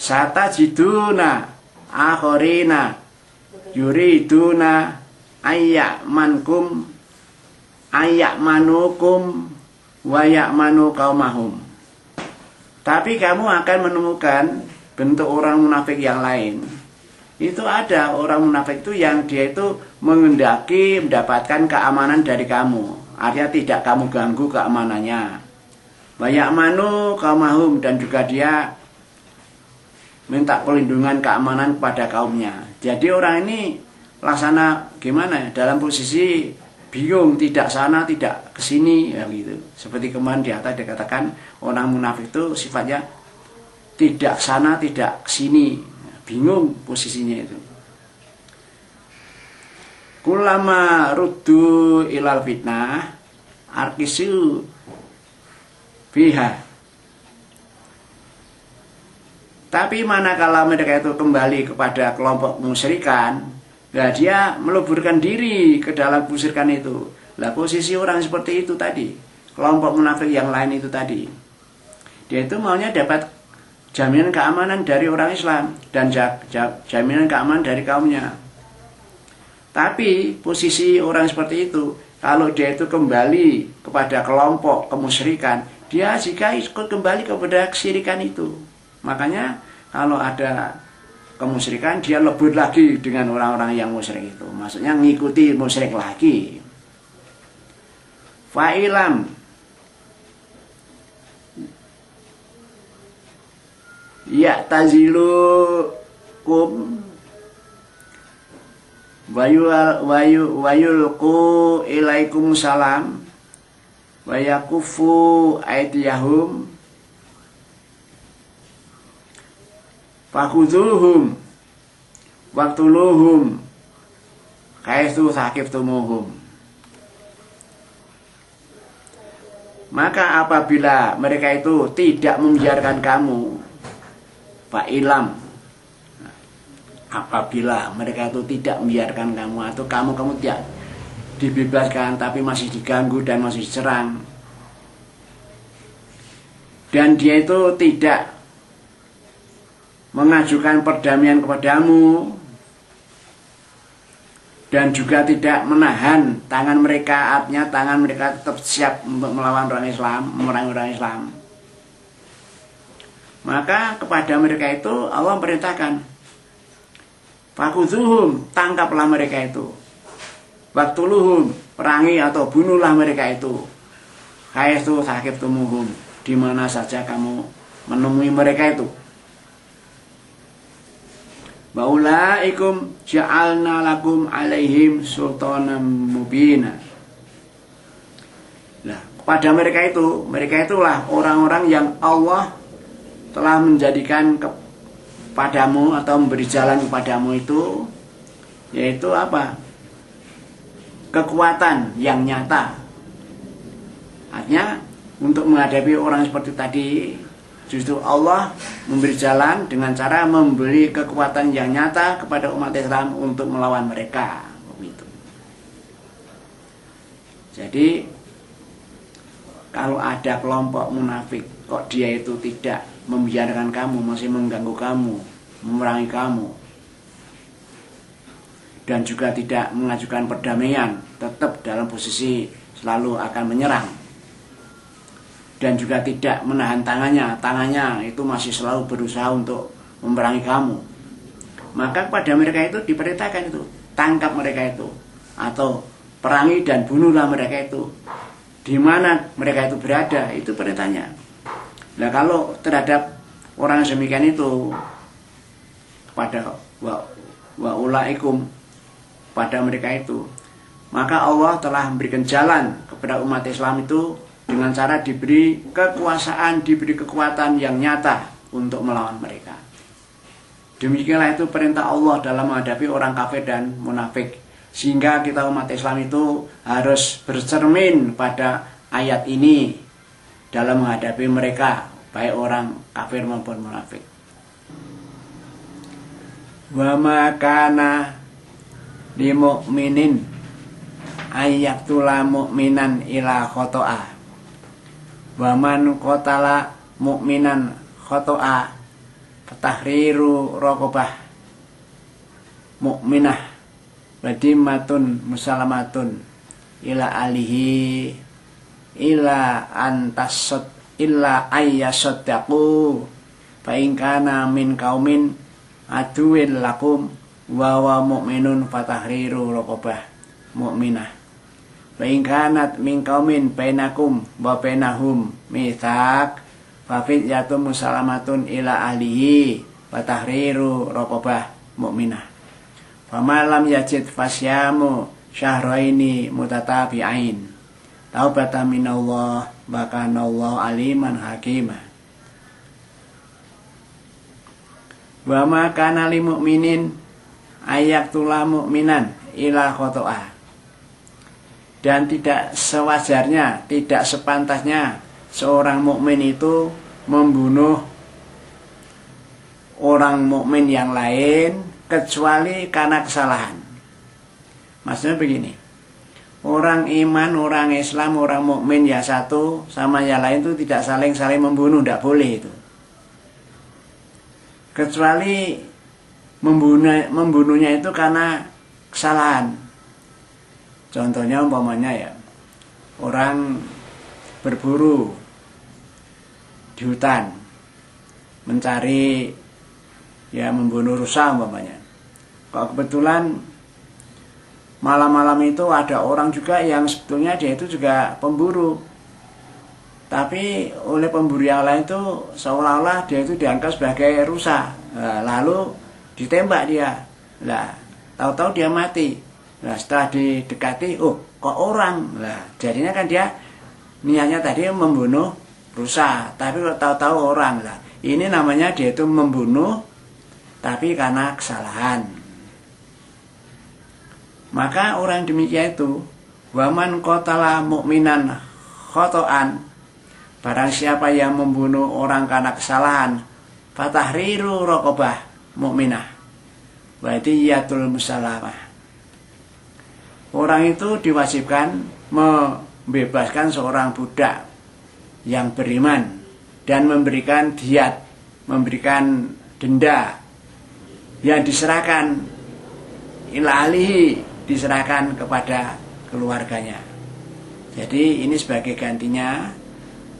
satajiduna akhorina yuriduna ayya'manukum wa ya'manu qaumahum. Tapi kamu akan menemukan bentuk orang munafik yang lain. Itu ada orang munafik itu yang dia itu mengendaki mendapatkan keamanan dari kamu. Artinya tidak kamu ganggu keamanannya. Wa ya'manu qaumahum, dan juga dia minta perlindungan keamanan kepada kaumnya. Jadi orang ini laksana gimana? Dalam posisi bingung, tidak sana tidak kesini ya gitu. Seperti kemarin di atas dikatakan orang munafik itu sifatnya tidak sana tidak kesini, bingung posisinya itu. Kulama ruddu ilal fitnah arkisu biha. Tapi manakala mereka itu kembali kepada kelompok musyrikan, nah dia meleburkan diri ke dalam musyrikan itu. Lah posisi orang seperti itu tadi, kelompok munafik yang lain itu tadi, dia itu maunya dapat jaminan keamanan dari orang Islam dan jaminan keamanan dari kaumnya. Tapi posisi orang seperti itu, kalau dia itu kembali kepada kelompok kemusyrikan, dia jika ikut kembali kepada kesyirikan itu. Makanya kalau ada kemusyrikan, dia lebur lagi dengan orang-orang yang musyrik itu. Maksudnya ngikuti musyrik lagi. Fa'ilam ya'tazilukum wayulku ilaikum salam wayakufu aitiyahum fakhuduhum waktuluhum kaitsu saqiftumuhum. Maka apabila mereka itu tidak membiarkan kamu, fa'ilam, apabila mereka itu tidak membiarkan kamu atau kamu tidak dibebaskan tapi masih diganggu dan masih diserang, dan dia itu tidak mengajukan perdamaian kepadamu dan juga tidak menahan tangan mereka, artinya tangan mereka tetap siap untuk melawan orang Islam, memerangi orang Islam, maka kepada mereka itu Allah perintahkan fakhuzuhum, tangkaplah mereka itu, waktuluhum, perangi atau bunuhlah mereka itu, haitsu saqiftumuhum, di mana saja kamu menemui mereka itu. Baulaikum ja'alna lakum alaihim sultanan mubina. Nah, kepada mereka itulah orang-orang yang Allah telah menjadikan kepadamu atau memberi jalan kepadamu itu, yaitu apa? Kekuatan yang nyata. Artinya untuk menghadapi orang seperti tadi, justru Allah memberi jalan dengan cara memberi kekuatan yang nyata kepada umat Islam untuk melawan mereka. Begitu. Jadi kalau ada kelompok munafik kok dia itu tidak membiarkan kamu, masih mengganggu kamu, memerangi kamu, dan juga tidak mengajukan perdamaian, tetap dalam posisi selalu akan menyerang, dan juga tidak menahan tangannya itu masih selalu berusaha untuk memerangi kamu, maka kepada mereka itu diperintahkan itu, tangkap mereka itu, atau perangi dan bunuhlah mereka itu, di mana mereka itu berada, itu perintahnya. Nah kalau terhadap orang demikian itu, pada wa'ulaikum, pada mereka itu, maka Allah telah memberikan jalan kepada umat Islam itu dengan cara diberi kekuasaan, diberi kekuatan yang nyata untuk melawan mereka. Demikianlah itu perintah Allah dalam menghadapi orang kafir dan munafik. Sehingga kita umat Islam itu harus bercermin pada ayat ini dalam menghadapi mereka, baik orang kafir maupun munafik. Wa ma kana li mu'minin ayaktula mu'minan ila khoto'a wa man qatala mu'minan khoto'a Tahriru raqabah mukminah wa dimmatun musalamatun ila alihi ila antasad illa ayyasaddaqu fa in kana min qaumin aduwil lakum wa wa mu'minun fatahriru raqabah mukminah wa in kanat min qaumin bainakum wa bainahum mitsaq fa fidyatun musalamatun ila ahlihi fatahriru raqabah mukminah fa malam yajid fasyamu syahraini mutatabi'ain taubatan minallah wa kana Allah aliman hakimah. Wa ma kana lil mu'minin ayaktula mu'minan ila khoto'ah. Dan tidak sewajarnya, tidak sepantasnya seorang mukmin itu membunuh orang mukmin yang lain kecuali karena kesalahan. Maksudnya begini, orang iman, orang Islam, orang mukmin ya satu sama yang lain itu tidak saling membunuh, tidak boleh itu. Kecuali membunuhnya itu karena kesalahan. Contohnya umpamanya ya, orang berburu di hutan, mencari ya membunuh rusa umpamanya. Kalau kebetulan malam-malam itu ada orang juga yang sebetulnya dia itu juga pemburu, tapi oleh pemburu yang lain itu seolah-olah dia itu dianggap sebagai rusa. Nah, lalu ditembak dia. Nah, tahu-tahu dia mati. Nah, setelah didekati, oh kok orang. Nah, jadinya kan dia niatnya tadi membunuh rusa, tapi kok tahu-tahu orang. Nah, ini namanya dia itu membunuh tapi karena kesalahan. Maka orang demikian itu, waman qatala mu'minan khoto'an, barang siapa yang membunuh orang karena kesalahan, fatahriru raqabah mukminah wa diyatul musalamah. Orang itu diwajibkan membebaskan seorang budak yang beriman dan memberikan diyat, memberikan denda yang diserahkan ila alihi, diserahkan kepada keluarganya. Jadi ini sebagai gantinya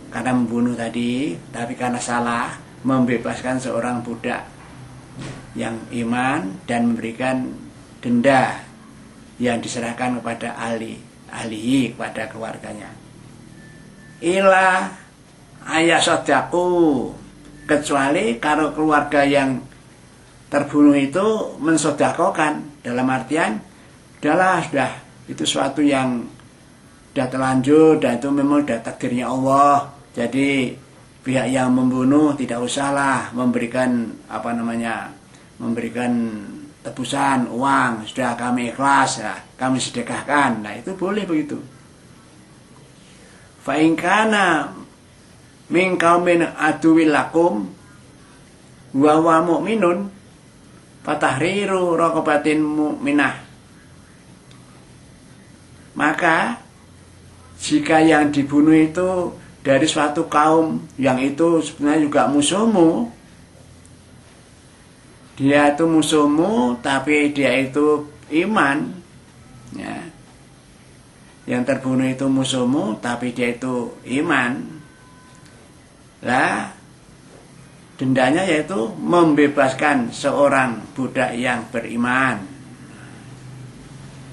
karena membunuh tadi, tapi karena salah membebaskan seorang budak yang iman dan memberikan denda yang diserahkan kepada ahlihi, kepada keluarganya. Ila ayasodaku, kecuali kalau keluarga yang terbunuh itu mensodakokan, dalam artian sudah itu suatu yang sudah terlanjur dan itu memang sudah takdirnya Allah. Jadi pihak yang membunuh tidak usahlah memberikan memberikan tebusan uang, sudah kami ikhlas, ya, kami sedekahkan. Nah itu boleh begitu. Fa in kana min qaumin aduwil lakum wa wa mu'minun fatahriru raqabatin mu'minah. Maka jika yang dibunuh itu dari suatu kaum yang itu sebenarnya juga musuhmu, dia itu musuhmu tapi dia itu iman, ya. Yang terbunuh itu musuhmu tapi dia itu iman, lah dendanya yaitu membebaskan seorang budak yang beriman.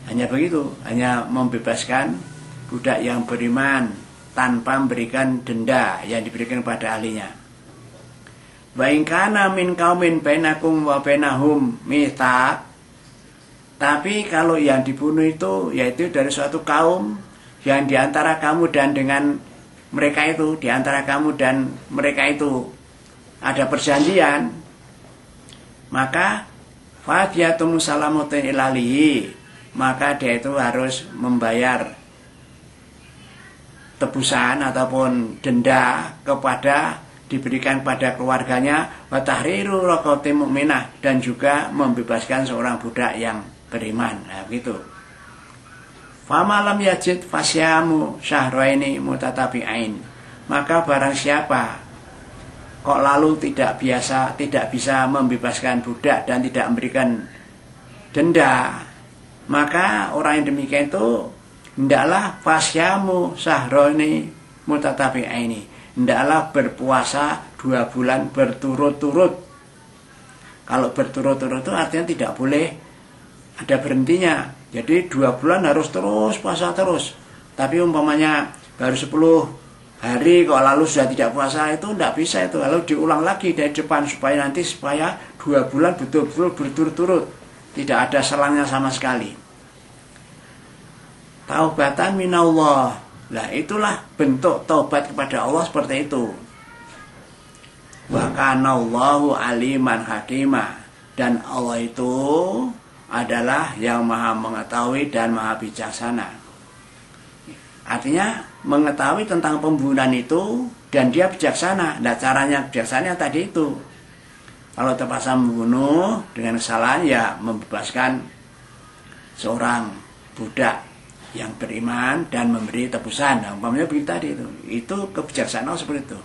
Hanya begitu, hanya membebaskan budak yang beriman tanpa memberikan denda yang diberikan pada ahlinya. Wa in kana min qaumin bainakum wa bainahum mitsaq. Tapi kalau yang dibunuh itu yaitu dari suatu kaum yang diantara kamu dan dengan mereka itu, diantara kamu dan mereka itu ada perjanjian, maka fadiyatun musalamatun ilalihi, maka dia itu harus membayar tebusan ataupun denda diberikan pada keluarganya, wa tahriru raqabatin mu'minah, dan juga membebaskan seorang budak yang beriman. Nah begitu. Fama lam yajid fasyamu syahraini mutatabi'ain, maka barang siapa kok lalu tidak bisa membebaskan budak dan tidak memberikan denda, maka orang yang demikian itu hendaklah fasyamu sahroni mutatabi'aini, hendaklah berpuasa 2 bulan berturut-turut. Kalau berturut-turut itu artinya tidak boleh ada berhentinya. Jadi 2 bulan harus terus puasa terus. Tapi umpamanya baru 10 hari kok lalu sudah tidak puasa, itu tidak bisa itu. Lalu diulang lagi dari depan supaya 2 bulan betul-betul berturut-turut, tidak ada selangnya sama sekali. Taubatan minallah. Nah, itulah bentuk taubat kepada Allah seperti itu. Wa kanallahu aliman hakima, dan Allah itu adalah yang maha mengetahui dan maha bijaksana. Artinya mengetahui tentang pembunuhan itu dan dia bijaksana. Nah, caranya bijaksana tadi itu. Kalau terpaksa membunuh dengan kesalahan, ya membebaskan seorang budak yang beriman dan memberi tebusan. Nah, umpamanya begitu tadi itu kebijaksanaan seperti itu.